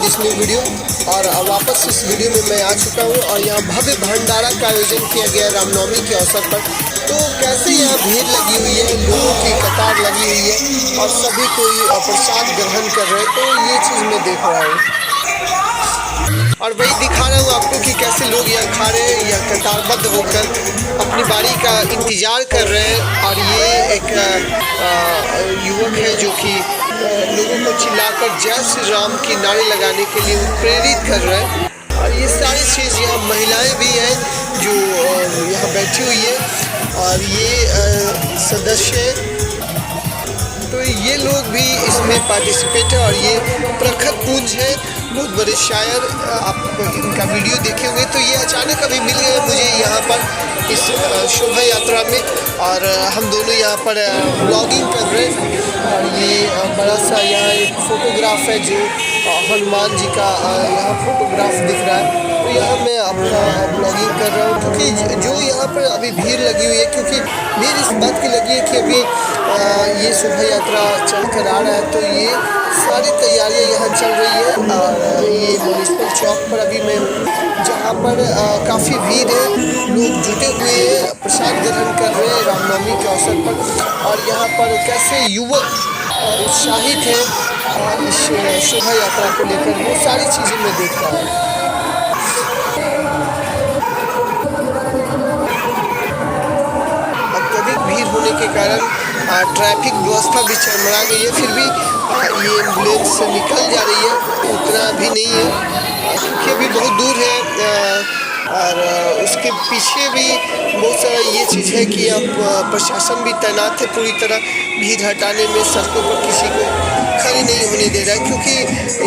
This new video. और वापस इस वीडियो में मैं आ चुका हूँ और यहाँ भव्य भंडारा का आयोजन किया गया रामनवमी के अवसर पर। तो कैसे यहाँ भीड़ लगी हुई है, लोगों की कतार लगी हुई है और सभी कोई प्रसाद ग्रहण कर रहे हैं, तो ये चीज़ मैं देख रहा हूँ और वही दिखा रहा हूँ आपको कि कैसे लोग यहाँ खा रहे हैं या कतारबद्ध होकर अपनी बारी का इंतज़ार कर रहे हैं। और ये एक युवक है जो कि लोगों को चिल्लाकर जय श्री राम की नारे लगाने के लिए प्रेरित कर रहे हैं। और ये सारी चीज़ यहाँ महिलाएं भी हैं जो यहाँ बैठी हुई है और ये सदस्य, तो ये लोग भी इसमें पार्टिसिपेट है। और ये प्रखर पुंज है, बहुत बड़े शायर, आप इनका वीडियो देखे हुए। तो ये अचानक अभी मिल गए मुझे यहाँ पर इस शोभा यात्रा में और हम दोनों यहाँ पर ब्लॉगिंग कर रहे हैं। और ये बड़ा सा यहाँ एक फ़ोटोग्राफ है जो हनुमान जी का यहाँ फ़ोटोग्राफ दिख रहा है। तो यहाँ मैं अपना ब्लॉगिंग कर रहा हूँ क्योंकि जो यहाँ पर अभी भीड़ लगी हुई है, क्योंकि भीड़ इस बात की लगी है कि अभी ये शोभा यात्रा चल कर आ रहा है। तो ये सारी तैयारियां यहाँ चल रही है और ये म्यूनिसिपल चौक पर अभी मैं जहाँ पर काफ़ी भीड़ है, लोग जुटे हुए हैं, प्रसाद ग्रहण कर रहे हैं रामनवमी के अवसर पर। और यहाँ पर कैसे युवक उत्साहित है और इस शोभा यात्रा को लेकर, वो सारी चीज़ें मैं देख रहा हूँ। अत्यधिक भीड़ होने के कारण ट्रैफिक व्यवस्था भी चरमरा गई है, फिर भी ये एम्बुलेंस निकल जा रही है, उतना भी नहीं है क्योंकि अभी बहुत दूर है। और उसके पीछे भी बहुत सारा ये चीज़ है कि अब प्रशासन भी तैनात है पूरी तरह भीड़ हटाने में, सड़कों पर किसी को खड़ी नहीं होने दे रहा है। क्योंकि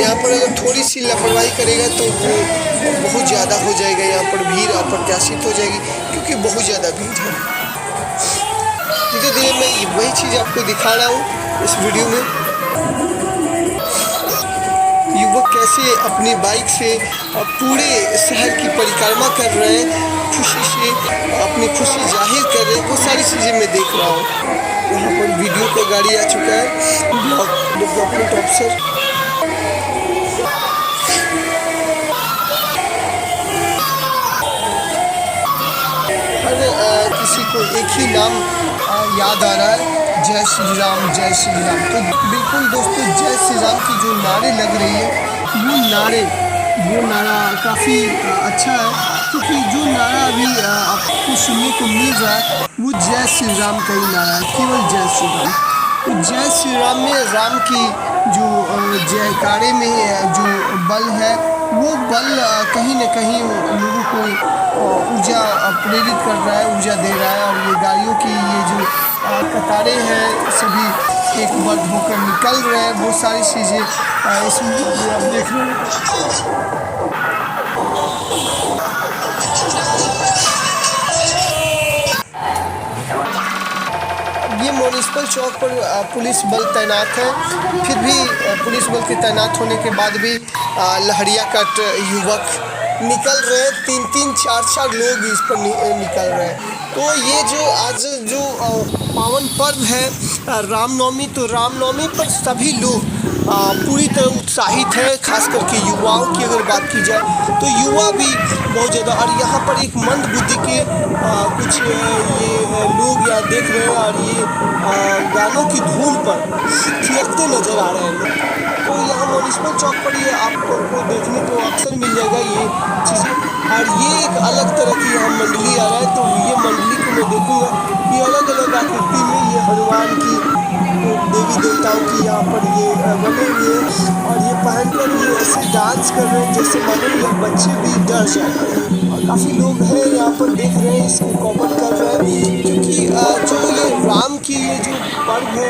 यहाँ पर अगर थोड़ी सी लापरवाही करेगा तो वो बहुत ज़्यादा हो जाएगा, यहाँ पर भीड़ अप्रत्याशित हो जाएगी क्योंकि बहुत ज़्यादा भीड़ है। धीरे धीरे मैं वही चीज़ आपको दिखा रहा हूँ इस वीडियो में। युवक कैसे अपनी बाइक से पूरे शहर की परिक्रमा कर रहे हैं, खुशी से अपनी खुशी जाहिर कर रहे हैं, वो सारी चीज़ें मैं देख रहा हूँ। यहाँ पर वीडियो का गाड़ी आ चुका है, डेवलपमेंट ऑफिसर। हर किसी को एक ही नाम याद आ रहा है, जय श्री राम जय श्री राम। तो बिल्कुल दोस्तों, जय श्री राम की जो नारे लग रही है, वो नारा काफ़ी अच्छा है क्योंकि जो नारा अभी आपको सुनने को मिल रहा है वो जय श्री राम का ही नारा है, केवल जय श्री राम। तो जय श्री राम में राम की जो जयकारे में जो बल है, वो बल कहीं न कहीं लोगों को ऊर्जा प्रेरित कर रहा है, ऊर्जा दे रहा है। और ये गाड़ियों की ये जो कतारें हैं सभी एक बद्ध होकर निकल रहे हैं, वो सारी चीज़ें इसमें आप देख रहे हैं। ये म्यूनिसिपल चौक पर पुलिस बल तैनात है, फिर भी पुलिस बल के तैनात होने के बाद भी लहरिया कट युवक निकल रहे हैं, 3-3, 4-4 लोग इस पर निकल रहे हैं। तो ये जो आज जो पावन पर्व है रामनवमी, तो रामनवमी पर सभी लोग पूरी तरह उत्साहित है, खास करके युवाओं की अगर बात की जाए तो युवा भी बहुत ज़्यादा। और यहाँ पर एक मंद बुद्धि के कुछ ये लोग यहाँ देख रहे हैं और ये गानों की धून पर थिरकते नज़र आ रहे हैं। तो यहाँ म्यूनिसिपल चौक पर ये आपको देखने को अक्सर मिल जाएगा ये चीज़ें। और ये एक अलग तरह की यहाँ मंडली आ रहा है, तो ये मंडली को मैं देखूँगा, ये अलग अलग आकृति में ये हनुमान की, देवी देवताओं की यहाँ पर ये बने हुए हैं और ये पहनकर ये ऐसे डांस कर रहे हैं जैसे मानो ये बच्चे भी डर जाए। और काफ़ी लोग हैं यहाँ पर देख रहे हैं, इसको कवर कर रहे हैं क्योंकि जो ये राम की ये जो पर्व है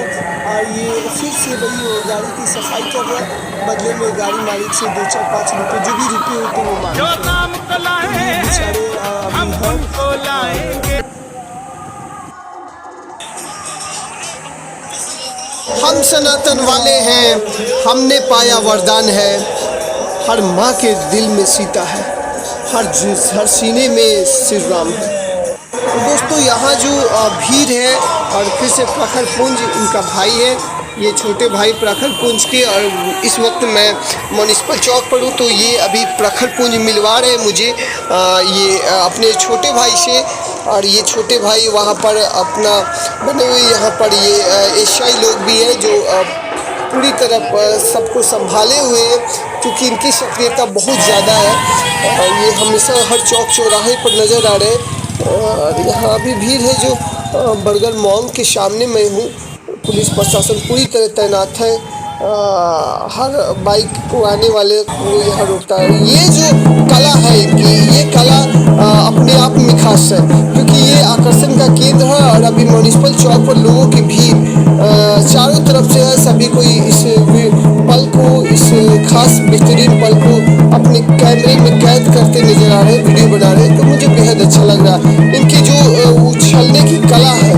ये फिर से वही गाड़ी की सफाई कर रहा है, बदले में गाड़ी मालिक से 2-4-5 रुपये जो भी रुपये होते हैं वो मांगते हैं। हम सनातन वाले हैं, हमने पाया वरदान है, हर माँ के दिल में सीता है, हर सीने में श्री राम है। तो दोस्तों यहाँ जो भीड़ है और फिर से प्रखर पुंज इनका भाई है, ये छोटे भाई प्रखर पुंज के। और इस वक्त मैं म्यूनिसिपल चौक पर हूँ। तो ये अभी प्रखर पुंज मिलवा रहे हैं मुझे ये अपने छोटे भाई से। और ये छोटे भाई वहाँ पर अपना बने हुए, यहाँ पर ये एशियाई लोग भी हैं जो पूरी तरह सबको संभाले हुए हैं, क्योंकि इनकी सक्रियता बहुत ज़्यादा है। ये हमेशा हर चौक चौराहे पर नज़र आ रहे हैं। और यहाँ अभी भीड़ है जो बर्गर मॉल के सामने मैं हूँ। पुलिस प्रशासन पूरी तरह तैनात है। हर बाइक को आने वाले को यहाँ रोकता है। ये जो कला है इनकी, ये कला अपने आप में खास है, क्योंकि ये आकर्षण का केंद्र है। और अभी म्यूनिसिपल चौक पर लोगों की भीड़ चारों तरफ से है। सभी कोई इस पल को, इस खास बेहतरीन पल को अपने कैमरे में कैद करते नजर आ रहे हैं, वीडियो बना रहे हैं। तो मुझे बेहद अच्छा लग रहा है। इनकी जो उछलने की कला है,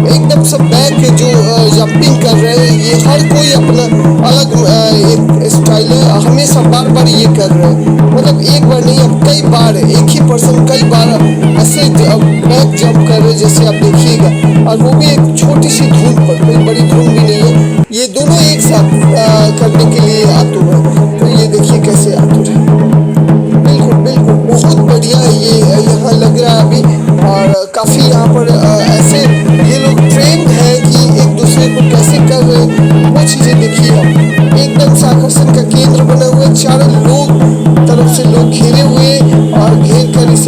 एकदम सब बैक जो जंपिंग कर रहे हैं, ये हर कोई अपना अलग एक स्टाइल है। हमेशा बार बार ये कर रहे हैं, मतलब एक बार नहीं, अब कई बार एक ही पर्सन कई बार ऐसे बैक जंप कर रहे हैं, जैसे आप देखिएगा। और वो भी एक छोटी सी धुन पर, कोई बड़ी धुन भी नहीं है। ये दोनों एक साथ करने के लिए आतुर है। तो ये देखिए कैसे आतुर है। बिल्कुल बिल्कुल बहुत बढ़िया ये यहाँ लग रहा है अभी। और काफ़ी यहाँ पर ऐसे ये लोग ट्रेन है कि एक दूसरे को कैसे कर रहे हैं, वो चीज़ें देखिए आप। एकदम से आकर्षण का केंद्र बना हुआ है। चारों लोग तरफ से लोग घेरे हुए और घेर कर इस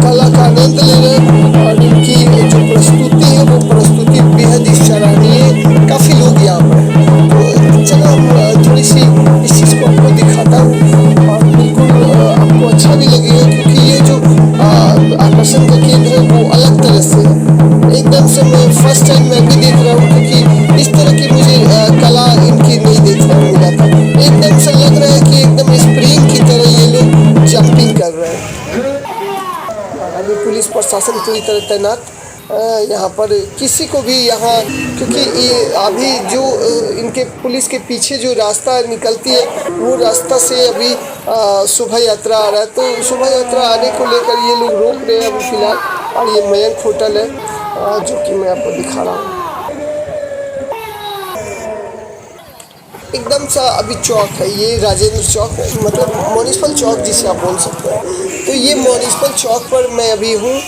कला का आनंद ले रहे हैं। और इनकी जो प्रस्तुति है वो प्रस्तुति बेहद ही सराहनीय है। काफ़ी लोग यहाँ पर हैं। तो चलो हम थोड़ी सी इस चीज़ को आपको दिखाता हूँ, और बिल्कुल आपको अच्छा भी लगेगा, क्योंकि ये जो आकर्षण का केंद्र है वो अलग तरह से है। एकदम से मैं फर्स्ट टाइम मैं भी देख रहा हूँ, क्योंकि इस तरह की मुझे कला इनकी नहीं देखने को मिला था। एकदम से लग रहा है कि एकदम स्प्रिंग की तरह ये लोग जंपिंग कर रहे हैं। अभी पुलिस प्रशासन पूरी तरह तैनात यहाँ पर, किसी को भी यहाँ, क्योंकि ये अभी जो इनके पुलिस के पीछे जो रास्ता निकलती है वो रास्ता से अभी शोभा यात्रा आ रहा है। तो शोभा यात्रा आने को लेकर ये लोग रोक रहे हैं अभी फिलहाल। और ये मयंक होटल है जो कि मैं आपको दिखा रहा हूँ। एकदम सा अभी चौक है, ये राजेंद्र चौक है, मतलब म्यूनिसिपल चौक जिसे आप बोल सकते हैं। तो ये म्यूनिसिपल चौक पर मैं अभी हूँ।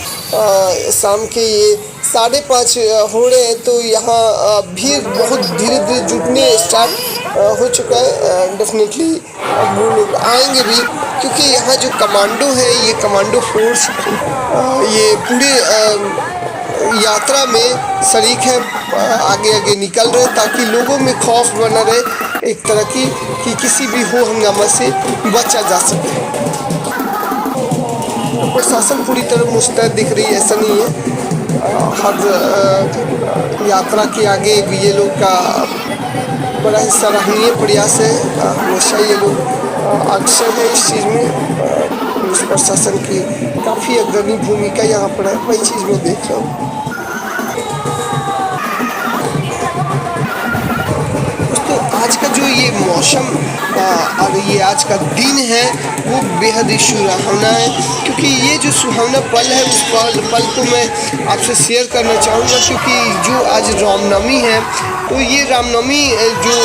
शाम के ये 5:30 हो रहे हैं। तो यहाँ भीड़ बहुत धीरे धीरे जुटने स्टार्ट हो चुका है। डेफिनेटली वो लोग आएंगे भी, क्योंकि यहाँ जो कमांडो है, ये कमांडो फोर्स ये पूरे यात्रा में शरीक है, आगे आगे निकल रहे, ताकि लोगों में खौफ बना रहे एक तरह की, कि किसी भी हो हंगामा से बचा जा सके। तो प्रशासन पूरी तरह मुस्तैद दिख रही है, ऐसा नहीं है। हर यात्रा के आगे ये लोग का बड़ा ही सराहनीय प्रयास है। हमेशा ये लोग अक्सर है इस चीज़ में। पुलिस प्रशासन की काफ़ी अग्रणी भूमिका यहाँ पर है, वही चीज़ मैं देख रहा हूँ। दोस्तों आज का जो ये मौसम और ये आज का दिन है वो बेहद ही सुहावना है, क्योंकि ये जो सुहावना पल है उस पल को मैं आपसे शेयर करना चाहूँगा। क्योंकि जो आज रामनवमी है, तो ये रामनवमी जो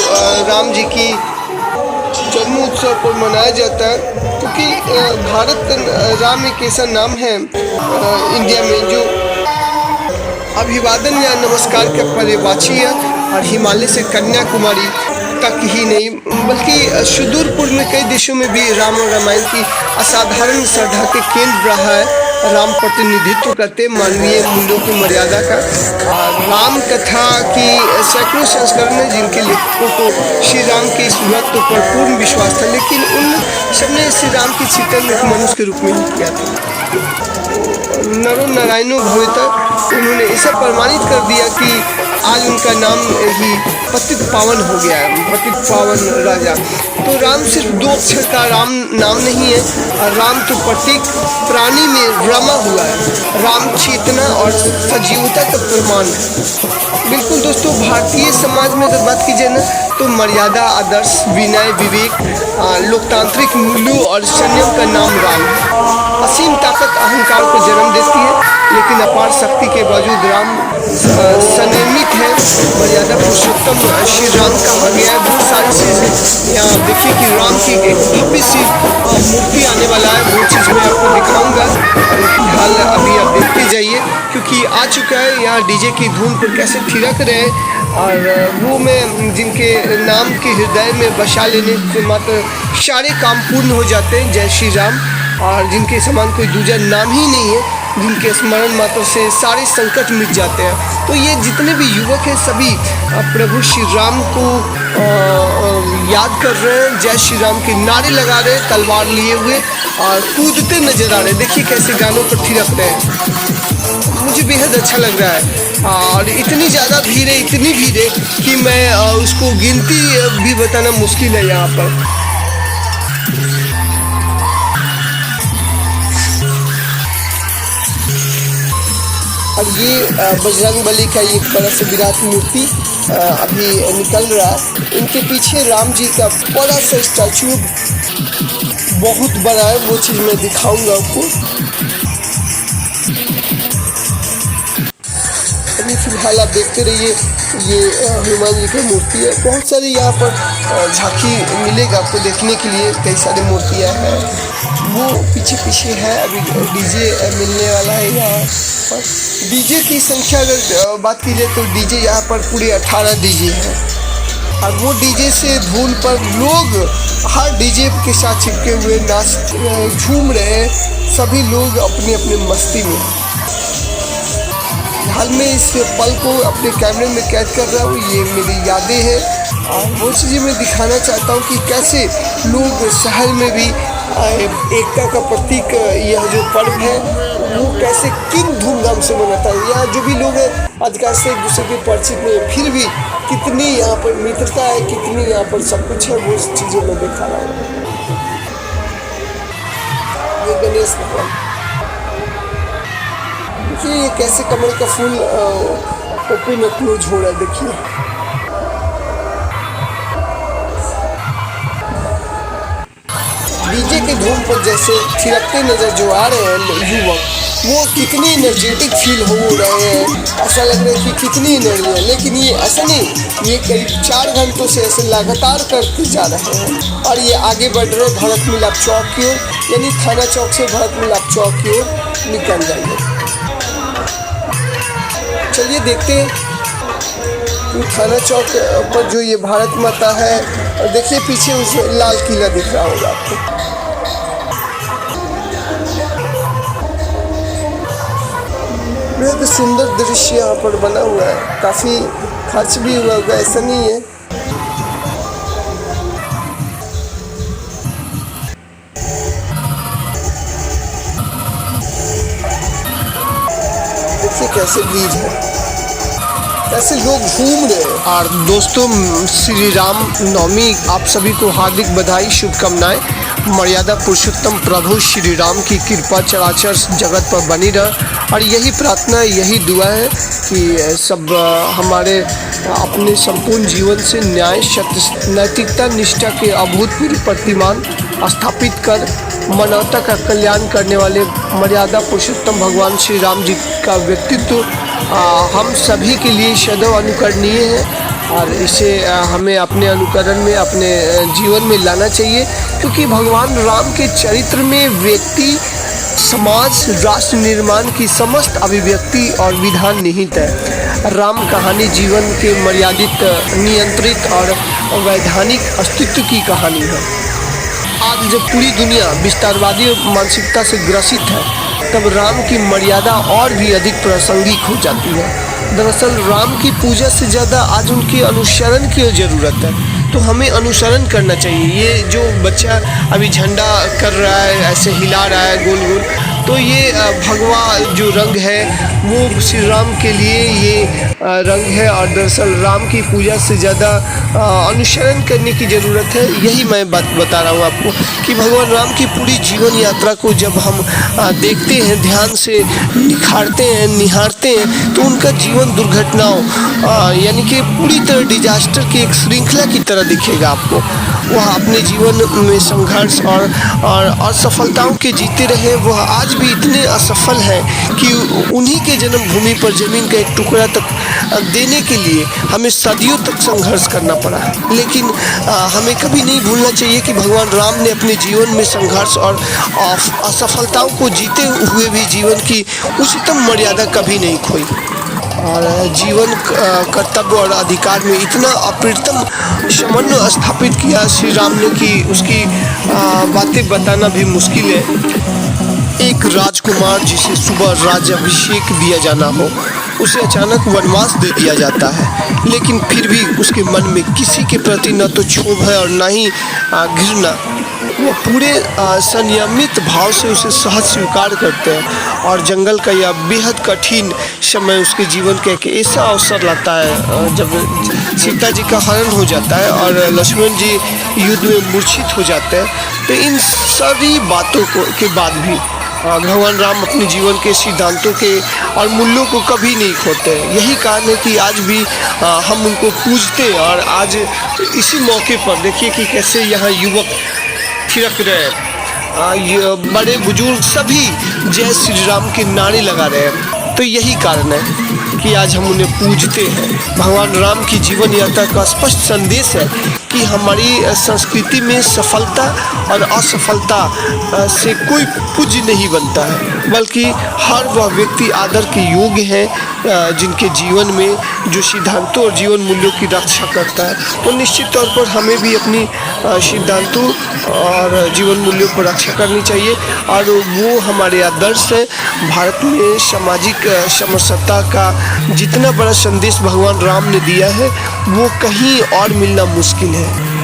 राम जी की जन्म उत्सव पर मनाया जाता है, क्योंकि भारत राम एक ऐसा नाम है इंडिया में जो अभिवादन या नमस्कार का पर्यायवाची है। और हिमालय से कन्याकुमारी तक ही नहीं, बल्कि सुदूर पूर्व में कई देशों में भी राम और रामायण की असाधारण श्रद्धा के केंद्र रहा है। राम प्रतिनिधित्व करते मानवीय मूल्यों की मर्यादा का। राम कथा की सैकड़ों संस्करण हैं, जिनके लेखकों को श्री राम के इस महत्व पर पूर्ण विश्वास था, लेकिन उन सबने श्री राम के चित्रण एक मनुष्य के रूप में ही किया था। नरो नारायणो भविता, उन्होंने इसे प्रमाणित कर दिया कि आज उनका नाम ही पतित पावन हो गया है, पतित पावन राजा। तो राम सिर्फ 2 अक्षर का राम नाम नहीं है, राम तो प्रत्येक प्राणी में रमा हुआ है। राम चेतना और सजीवता का प्रमाण है। बिल्कुल दोस्तों, भारतीय समाज में अगर बात की जाए ना, तो मर्यादा, आदर्श, विनय, विवेक, लोकतांत्रिक मूल्यों और संयम का नाम राम है। असीम ताकत अहंकार को जन्म देती है, लेकिन अपार शक्ति के बावजूद राम संयमित है। मर्यादा पुरुषोत्तम श्री राम कहा गया है। बहुत सारी चीज़ें यहाँ देखिए कि राम की एक भव्य सी मूर्ति आने वाला है, वो चीज़ मैं आपको दिखाऊंगा। और फिलहाल अभी आप देखते जाइए, क्योंकि आ चुका है यहाँ डीजे की धुन पर कैसे थिरक रहे हैं। और वो में जिनके नाम के हृदय में बसा लेने से मात्र सारे काम पूर्ण हो जाते हैं। जय श्री राम। और जिनके समान कोई दूजा नाम ही नहीं है, जिनके स्मरण मात्र से सारे संकट मिट जाते हैं। तो ये जितने भी युवक हैं सभी प्रभु श्री राम को याद कर रहे हैं, जय श्री राम के नारे लगा रहे हैं तलवार लिए हुए और कूदते नजर आ रहे हैं। देखिए कैसे गानों पर थिरक रहे हैं, मुझे बेहद अच्छा लग रहा है। और इतनी ज़्यादा भीड़ है, इतनी भीड़ है कि मैं उसको गिनती भी बताना मुश्किल है यहाँ पर। और ये बजरंगबली का एक बड़ा सा विराट मूर्ति अभी निकल रहा है। इनके पीछे राम जी का बड़ा सा स्टैचू बहुत बड़ा है, वो चीज़ मैं दिखाऊंगा आपको। अभी फिलहाल आप देखते रहिए, ये हनुमान जी की मूर्ति है। बहुत सारी यहाँ पर झांकी मिलेगा आपको देखने के लिए, कई सारी मूर्तियाँ हैं। वो पीछे पीछे है। अभी डीजे मिलने वाला है यहाँ पर। डीजे की संख्या अगर बात की जाए तो डीजे यहाँ पर पूरे 18 डीजे हैं। और वो डीजे से धुन पर लोग हर डीजे के साथ चिपके हुए नाच झूम रहे हैं। सभी लोग अपने अपने मस्ती में। हाल में इस पल को अपने कैमरे में कैद कर रहा हूँ, ये मेरी यादें हैं। और वो चीज़ें मैं दिखाना चाहता हूँ कि कैसे लोग शहर में भी एकता का प्रतीक यह जो पर्व है वो कैसे किन धूमधाम से मनाता है। यहाँ जो भी लोग हैं आजकल से एक दूसरे के परिचित नहीं है, फिर भी कितनी यहाँ पर मित्रता है, कितनी यहाँ पर सब कुछ है, वो चीज़ें मैं दिखा रहा हूँ। ये गणेश भगवान, देखिए ये कैसे कमल का फूल ओपन और क्लोज हो रहा है। देखिए डीजे के धूम पर जैसे थिरकते नजर जो आ रहे हैं युवक, वो कितनी एनर्जेटिक फील हो रहे हैं। ऐसा लग रहा है कि कितनी एनर्जी है, लेकिन ये ऐसा नहीं, ये करीब 4 घंटों से ऐसे लगातार करते जा रहे हैं। और ये आगे बढ़ रहे भरत मिलाप चौक की ओर, यानी थाना चौक से भरत मिलाप चौक की ओर निकल जाएंगे। चलिए देखते हैं थाना चौक पर जो ये भारत माता है, और देखिए पीछे उस लाल किला दिख रहा होगा आपको। बेहद सुंदर दृश्य यहाँ पर बना हुआ है, काफ़ी खर्च भी हुआ होगा, ऐसा नहीं है। देखिए कैसे भीड़ है, ऐसे लोग घूम रहे हैं। और दोस्तों श्री राम नवमी आप सभी को हार्दिक बधाई, शुभकामनाएं। मर्यादा पुरुषोत्तम प्रभु श्री राम की कृपा चराचर जगत पर बनी रहे। और यही प्रार्थना, यही दुआ है कि सब हमारे अपने संपूर्ण जीवन से न्याय, सत्य, नैतिकता, निष्ठा के अभूतपूर्व प्रतिमान स्थापित कर मानवता का कल्याण करने वाले मर्यादा पुरुषोत्तम भगवान श्री राम जी का व्यक्तित्व हम सभी के लिए सदैव अनुकरणीय है। और इसे हमें अपने अनुकरण में, अपने जीवन में लाना चाहिए, क्योंकि भगवान राम के चरित्र में व्यक्ति, समाज, राष्ट्र निर्माण की समस्त अभिव्यक्ति और विधान निहित है। राम कहानी जीवन के मर्यादित, नियंत्रित और वैधानिक अस्तित्व की कहानी है। आज जब पूरी दुनिया विस्तारवादी मानसिकता से ग्रसित है, तब राम की मर्यादा और भी अधिक प्रासंगिक हो जाती है। दरअसल राम की पूजा से ज़्यादा आज उनके अनुसरण की ज़रूरत है। तो हमें अनुसरण करना चाहिए। ये जो बच्चा अभी झंडा कर रहा है, ऐसे हिला रहा है गोल गोल, तो ये भगवा जो रंग है वो श्री राम के लिए ये रंग है। और दरअसल राम की पूजा से ज़्यादा अनुसरण करने की ज़रूरत है। यही मैं बात बता रहा हूँ आपको कि भगवान राम की पूरी जीवन यात्रा को जब हम देखते हैं, ध्यान से निखारते हैं, निहारते हैं, तो उनका जीवन दुर्घटनाओं यानी कि पूरी तरह डिजास्टर की एक श्रृंखला की तरह दिखेगा आपको। वह अपने जीवन में संघर्ष और असफलताओं के जीते रहे, वह आज भी इतने असफल हैं कि उन्हीं के जन्मभूमि पर ज़मीन का एक टुकड़ा तक देने के लिए हमें सदियों तक संघर्ष करना पड़ा। लेकिन हमें कभी नहीं भूलना चाहिए कि भगवान राम ने अपने जीवन में संघर्ष और असफलताओं को जीते हुए भी जीवन की उच्चतम मर्यादा कभी नहीं खोई और जीवन कर्तव्य और अधिकार में इतना अप्रतिम समन्वय स्थापित किया श्री राम ने कि उसकी बातें बताना भी मुश्किल है। एक राजकुमार जिसे सुबह राज्याभिषेक दिया जाना हो, उसे अचानक वनवास दे दिया जाता है, लेकिन फिर भी उसके मन में किसी के प्रति न तो क्षोभ है और न ही घृणा। वो पूरे संयमित भाव से उसे सहज स्वीकार करते हैं और जंगल का यह बेहद कठिन समय उसके जीवन का एक ऐसा अवसर लाता है जब सीता जी का हरण हो जाता है और लक्ष्मण जी युद्ध में मूर्छित हो जाते हैं। तो इन सारी बातों के बाद भी भगवान राम अपने जीवन के सिद्धांतों के और मूल्यों को कभी नहीं खोते। यही कारण है कि आज भी हम उनको पूजते हैं और आज इसी मौके पर देखिए कि कैसे यहाँ युवक थिरक रहे, बड़े बुजुर्ग सभी जय श्री राम के नारे लगा रहे हैं। तो यही कारण है कि आज हम उन्हें पूजते हैं। भगवान राम की जीवन यात्रा का स्पष्ट संदेश है कि हमारी संस्कृति में सफलता और असफलता से कोई पूज्य नहीं बनता है, बल्कि हर वह व्यक्ति आदर के योग्य है जिनके जीवन में जो सिद्धांतों और जीवन मूल्यों की रक्षा करता है। तो निश्चित तौर पर हमें भी अपनी सिद्धांतों और जीवन मूल्यों पर रक्षा करनी चाहिए और वो हमारे आदर्श हैं। भारत में सामाजिक समरसता का जितना बड़ा संदेश भगवान राम ने दिया है वो कहीं और मिलना मुश्किल है।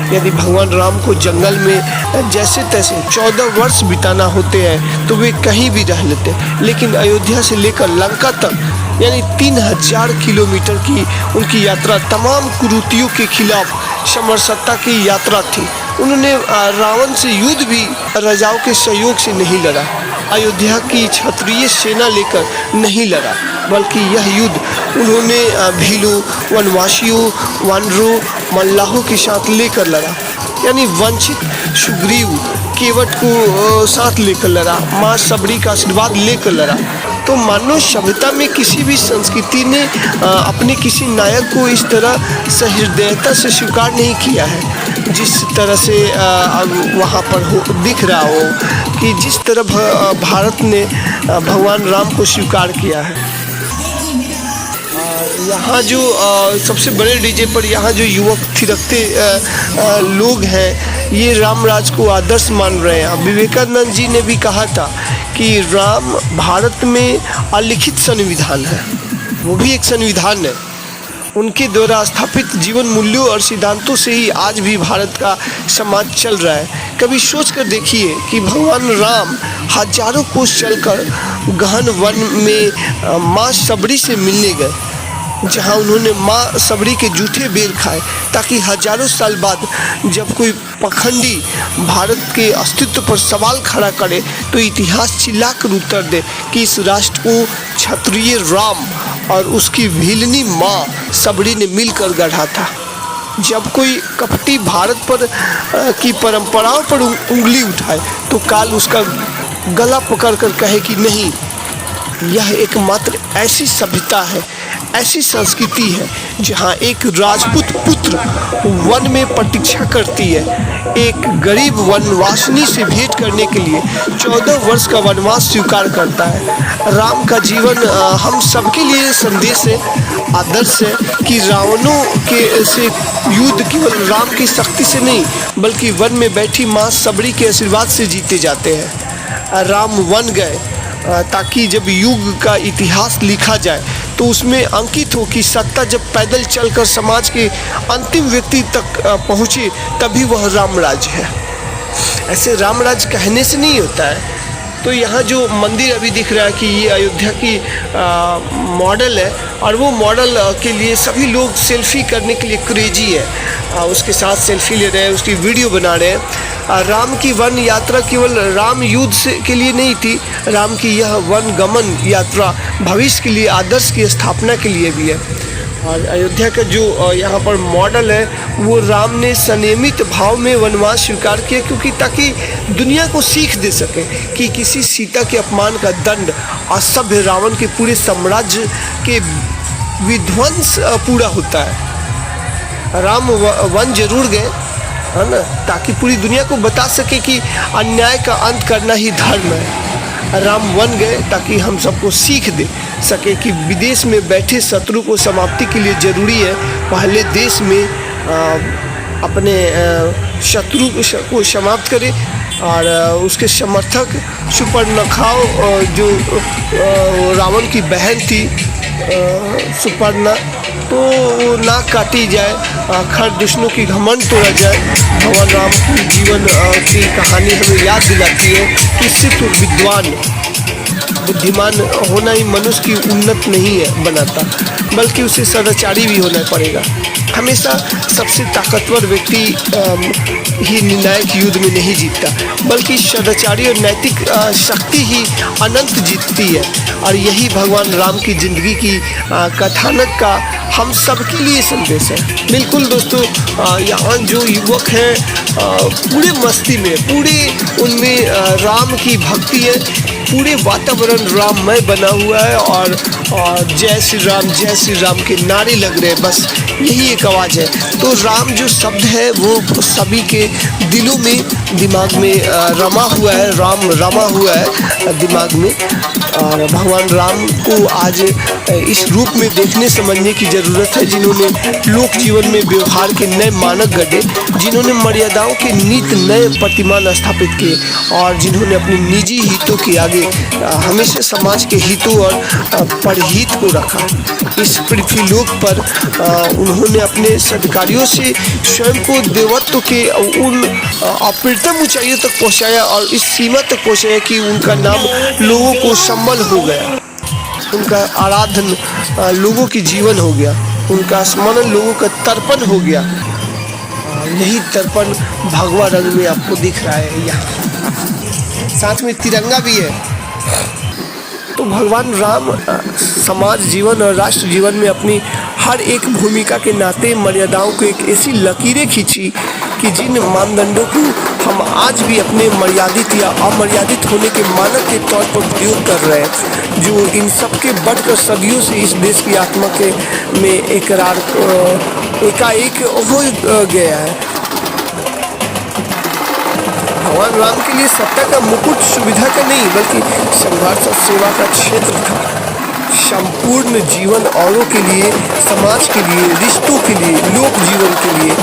यदि भगवान राम को जंगल में जैसे तैसे 14 वर्ष बिताना होते हैं तो वे कहीं भी रह लेते, लेकिन अयोध्या से लेकर लंका तक यानी 3000 किलोमीटर की उनकी यात्रा तमाम कुरीतियों के खिलाफ समरसता की यात्रा थी। उन्होंने रावण से युद्ध भी राजाओं के सहयोग से नहीं लड़ा, अयोध्या की क्षत्रिय सेना लेकर नहीं लड़ा, बल्कि यह युद्ध उन्होंने भीलू, वनवासियों, वानरों, मल्लाहों के साथ लेकर लड़ा, यानी वंचित सुग्रीव केवट को साथ लेकर लड़ा, माँ सबरी का आशीर्वाद लेकर लड़ा। तो मानव सभ्यता में किसी भी संस्कृति ने अपने किसी नायक को इस तरह सहृदयता से स्वीकार नहीं किया है जिस तरह से वहाँ पर दिख रहा हो कि जिस तरह भारत ने भगवान राम को स्वीकार किया है। यहाँ जो सबसे बड़े डीजे पर यहाँ जो युवक थिरकते लोग हैं ये रामराज को आदर्श मान रहे हैं। विवेकानंद जी ने भी कहा था कि राम भारत में अलिखित संविधान है, वो भी एक संविधान है। उनके द्वारा स्थापित जीवन मूल्यों और सिद्धांतों से ही आज भी भारत का समाज चल रहा है। कभी सोच कर देखिए कि भगवान राम हजारों कोस चलकर गहन वन में माँ सबरी से मिलने गए, जहाँ उन्होंने माँ सबरी के जूठे बेर खाए ताकि हजारों साल बाद जब कोई पखंडी भारत के अस्तित्व पर सवाल खड़ा करे तो इतिहास चिल्लाकर उत्तर दे कि इस राष्ट्र को क्षत्रिय राम और उसकी भीलनी माँ सबरी ने मिलकर गढ़ा था। जब कोई कपटी भारत पर की परंपराओं पर उंगली उठाए तो काल उसका गला पकड़कर कहे कि नहीं, यह एकमात्र ऐसी सभ्यता है, ऐसी संस्कृति है जहाँ एक राजपूत पुत्र वन में प्रतीक्षा करती है एक गरीब वनवासिनी से भेंट करने के लिए 14 वर्ष का वनवास स्वीकार करता है। राम का जीवन हम सबके लिए संदेश है, आदर्श है कि रावणों के से युद्ध केवल राम की शक्ति से नहीं बल्कि वन में बैठी माँ सबरी के आशीर्वाद से जीते जाते हैं। राम वन गए ताकि जब युग का इतिहास लिखा जाए तो उसमें अंकित हो कि सत्ता जब पैदल चलकर समाज के अंतिम व्यक्ति तक पहुँचे तभी वह रामराज है। ऐसे रामराज कहने से नहीं होता है। तो यहाँ जो मंदिर अभी दिख रहा है कि ये अयोध्या की मॉडल है और वो मॉडल के लिए सभी लोग सेल्फी करने के लिए क्रेजी है, उसके साथ सेल्फी ले रहे हैं, उसकी वीडियो बना रहे हैं। राम की वन यात्रा केवल राम युद्ध से के लिए नहीं थी, राम की यह वन गमन यात्रा भविष्य के लिए आदर्श की स्थापना के लिए भी है। और अयोध्या का जो यहाँ पर मॉडल है वो राम ने संयमित भाव में वनवास स्वीकार किया, क्योंकि ताकि दुनिया को सीख दे सके कि किसी सीता के अपमान का दंड असभ्य रावण के पूरे साम्राज्य के विध्वंस पूरा होता है। राम वन जरूर गए, है ना, ताकि पूरी दुनिया को बता सके कि अन्याय का अंत करना ही धर्म है। राम वन गए ताकि हम सबको सीख दे सके कि विदेश में बैठे शत्रु को समाप्ति के लिए ज़रूरी है पहले देश में अपने शत्रु को समाप्त करे। और उसके समर्थक सुपर्णखा जो रावण की बहन थी सुपर्णा, तो वो नाक काटी जाए, खर दुश्मनों की घमंड तोड़ा जाए। भगवान राम की जीवन की कहानी हमें याद दिलाती है कि सिर्फ विद्वान बुद्धिमान होना ही मनुष्य की उन्नत नहीं है बनाता, बल्कि उसे सदाचारी भी होना पड़ेगा। हमेशा सबसे ताकतवर व्यक्ति ही निर्णायक युद्ध में नहीं जीतता, बल्कि सदाचारी और नैतिक शक्ति ही अनंत जीतती है। और यही भगवान राम की जिंदगी की कथानक का हम सबके लिए संदेश है। बिल्कुल दोस्तों, यहाँ जो युवक हैं पूरे मस्ती में, पूरे उनमें राम की भक्ति है, पूरे वातावरण राममय बना हुआ है और जय श्री राम के नारे लग रहे हैं, बस यही एक आवाज़ है। तो राम जो शब्द है वो सभी के दिलों में दिमाग में रमा हुआ है, राम रमा हुआ है दिमाग में। और भगवान राम को आज इस रूप में देखने समझने की ज़रूरत है, जिन्होंने लोक जीवन में व्यवहार के नए मानक गढ़े, जिन्होंने मर्यादाओं के नीत नए प्रतिमान स्थापित किए और जिन्होंने अपने निजी हितों के आगे हमेशा समाज के हितों और परहित को रखा। इस पृथ्वीलोक पर उन्होंने अपने सत्कार्यों से स्वयं को देवत्व के उन अप्रतिम ऊंचाइयों तक पहुंचाया और इस सीमा तक पहुंचाया कि उनका नाम लोगों को संबल हो गया, उनका आराधन लोगों की जीवन हो गया, उनका स्मरण लोगों का तर्पण हो गया। यही तर्पण भगवा रंग में आपको दिख रहा है यहाँ, साथ में तिरंगा भी है। तो भगवान राम समाज जीवन और राष्ट्र जीवन में अपनी हर एक भूमिका के नाते मर्यादाओं को एक ऐसी लकीरें खींची कि जिन मानदंडों को हम आज भी अपने मर्यादित या अमर्यादित होने के मानक के तौर पर प्रयोग कर रहे हैं, जो इन सब के बढ़कर सदियों से इस देश की आत्मा के में एकरार एकाएक हो गया है। भगवान राम के लिए सत्ता का मुकुट सुविधा का नहीं बल्कि संघर्ष और सेवा का क्षेत्र था। संपूर्ण जीवन औरों के लिए, समाज के लिए, रिश्तों के लिए, लोक जीवन के लिए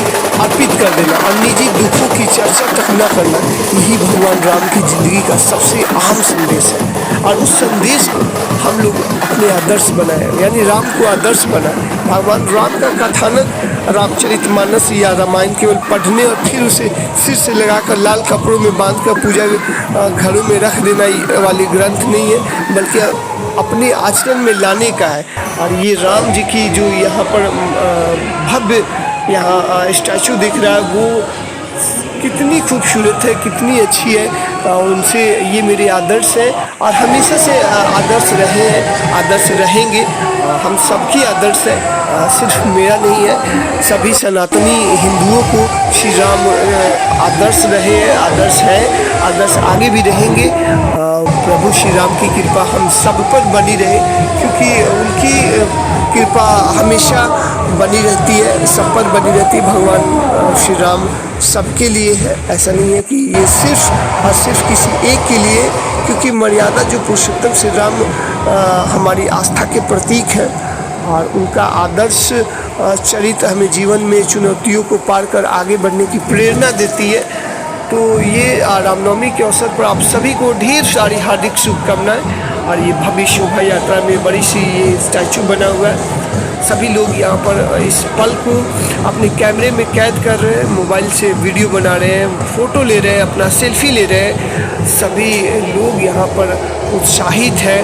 अर्पित कर देना और निजी दुखों की चर्चा तक न करना, यही भगवान राम की जिंदगी का सबसे अहम संदेश है। और उस संदेश को हम लोग अपने आदर्श बनाए, यानी राम को आदर्श बनाए। भगवान राम का कथानक रामचरितमानस या रामायण केवल पढ़ने और फिर उसे सिर से लगाकर लाल कपड़ों में बांधकर पूजा घरों में रख देना वाली ग्रंथ नहीं है, बल्कि अपने आचरण में लाने का है। और ये राम जी की जो यहाँ पर भव्य यहाँ स्टैचू दिख रहा है, वो कितनी खूबसूरत है, कितनी अच्छी है। उनसे ये मेरे आदर्श है और हमेशा से आदर्श रहे हैं, आदर्श रहेंगे। हम सबकी आदर्श है, सिर्फ मेरा नहीं है। सभी सनातनी हिंदुओं को श्री राम आदर्श रहे हैं, आदर्श है, आदर्श आगे भी रहेंगे। प्रभु श्री राम की कृपा हम सब पर बनी रहे, क्योंकि उनकी कृपा हमेशा बनी रहती है, सब पर बनी रहती है। भगवान श्री राम सबके लिए है, ऐसा नहीं है कि ये सिर्फ और सिर्फ किसी एक के लिए, क्योंकि मर्यादा जो पुरुषोत्तम श्री राम हमारी आस्था के प्रतीक है और उनका आदर्श चरित्र हमें जीवन में चुनौतियों को पार कर आगे बढ़ने की प्रेरणा देती है। तो ये रामनवमी के अवसर पर आप सभी को ढेर सारी हार्दिक शुभकामनाएं। और ये भव्य शोभा यात्रा में बड़ी सी ये स्टैचू बना हुआ है। सभी लोग यहाँ पर इस पल को अपने कैमरे में कैद कर रहे हैं, मोबाइल से वीडियो बना रहे हैं, फ़ोटो ले रहे हैं, अपना सेल्फी ले रहे हैं। सभी लोग यहाँ पर उत्साहित है,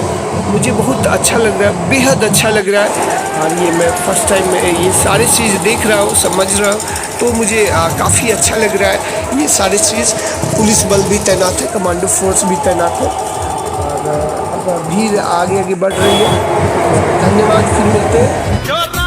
मुझे बहुत अच्छा लग रहा है, बेहद अच्छा लग रहा है। और ये मैं फर्स्ट टाइम ये सारी चीज़ देख रहा हूँ, समझ रहा हूँ, तो मुझे काफ़ी अच्छा लग रहा है। ये सारी चीज़, पुलिस बल भी तैनात है, कमांडो फोर्स भी तैनात है और भीड़ आगे आगे बढ़ रही है। धन्यवाद, फिर मिलते हैं।